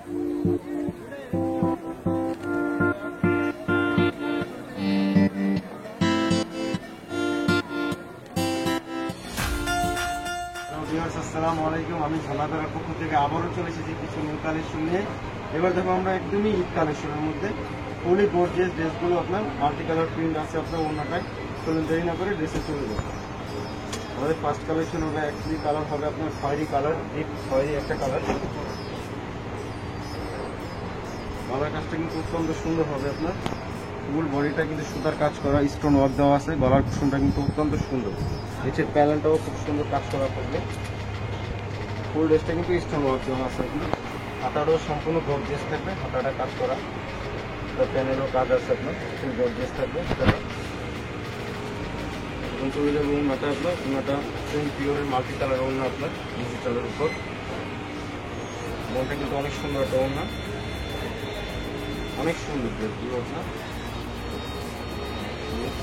আসসালামু আলাইকুম, আমি ঝালাদারের পক্ষ থেকে আবারও চলে এসেছি কিছু নিউ কালেকশন নিয়ে। এবার দেখো আমরা একদমই ঈদ কালেকশনের মধ্যে ফুলি গর্জিয়াস ড্রেসগুলো আপনার মাল্টি কালার প্রিন্ট আছে আপনার অন্যটায়। চলুন দেরি না করে ড্রেসে চলে যাবো। আমাদের ফার্স্ট কালেকশন হবে অ্যাকচুয়ালি কালার হবে আপনার খয়েরি কালার, ডিপ খয়েরি একটা কালার। গলার কাজটা কিন্তু অত্যন্ত সুন্দর হবে আপনার। ফুল বডিটা কিন্তু সুতার কাজ করা, স্টোন ওয়ার্ক দেওয়া আছে। গলার কুশনটা কিন্তু অত্যন্ত সুন্দর। নিচের প্যানেলটাও খুব সুন্দর কাজ করা থাকবে। ফুল ড্রেসটা কিন্তু স্টোন ওয়ার্ক দেওয়া আছে আপনার। হাতাটাও সম্পূর্ণ গর্জিয়াস থাকবে, হাতাটা কাজ করা। প্যানেলও কাজ আছে আপনার, ফুল গর্জিয়াস থাকবে হাতাটা। এবং চলে যাবে ওনাটা আপনার, ওনাটা সেম পিওরের মাল্টি কালার ওনা আপনার ডিজিটালের উপর। মনটা কিন্তু অনেক সুন্দর একটা ওনা, অনেক সুন্দর ড্রেসগুলো আপনার।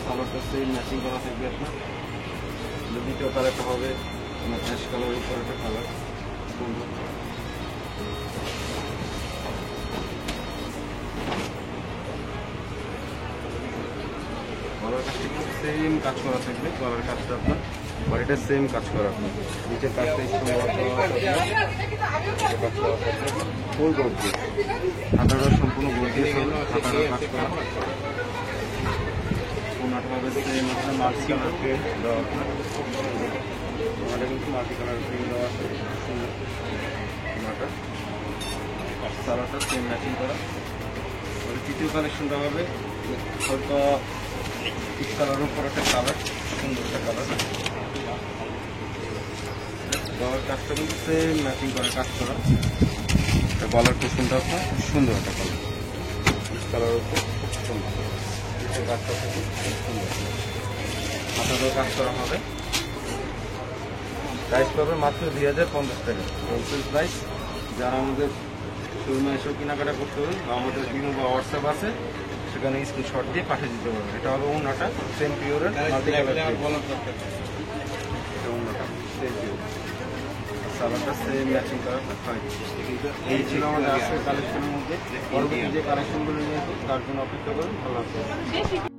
কালারটা সেম ম্যাচিং করা থাকবে আপনার। দ্বিতীয় কালারটা হবে আপনার অ্যাশ কালারের উপর একটা কালার সুন্দর। গলার কাজটা কিন্তু সেম কাজ করা থাকবে। গলার কাজটা আপনার বাড়িটা সেম কাজ করা আপনার। নিচের কাজটা ফুল গর্জিয়াস, হাতাটা সম্পূর্ণ গর্জিয়াস হবে, হাতাটা কাজ করা। ওনাটা হবে সেম আপনার মাল্টি কালার প্রিন্ট দেওয়া আপনার। ওনাটা কিন্তু মাল্টি কালার প্রিন্ট দেওয়া আছে সুন্দর। ওনাটা সালাটা সেম ম্যাচিং করা। তৃতীয় কালেকশনটা হবে হয়তো পিচ কালারের উপর একটা কালার, সুন্দর একটা কালার। গলার কাজটা কিন্তু সেম ম্যাচিং করে কাজ করা। গলার কুশনটা আপনার সুন্দর একটা কালার, পিচ কালারের উপর সুন্দর। কাজটা খুব সুন্দর, হাতাতেও কাজ করা হবে। প্রাইস পাবে মাত্র 2050 টাকা হোলসেল প্রাইস। যারা আমাদের শোরুমে এসেও কেনাকাটা করতে হবে বা আমাদের ইমো বা হোয়াটসঅ্যাপ আছে, সেখানে স্ক্রিনশট দিয়ে পাঠিয়ে দিতে পারবে। এটা হবে ওনাটা সেম পিওরের মাল্টি কালার। এটা ওনাটা সেম পিওর, সালাডটা সেম ম্যাচিং করা হয়। এই ছিল আমাদের আজকের কালেকশনের মধ্যে। পরবর্তী যে কালেকশনগুলো নিয়ে তার জন্য অপেক্ষা করুন। ভালো লাগবে।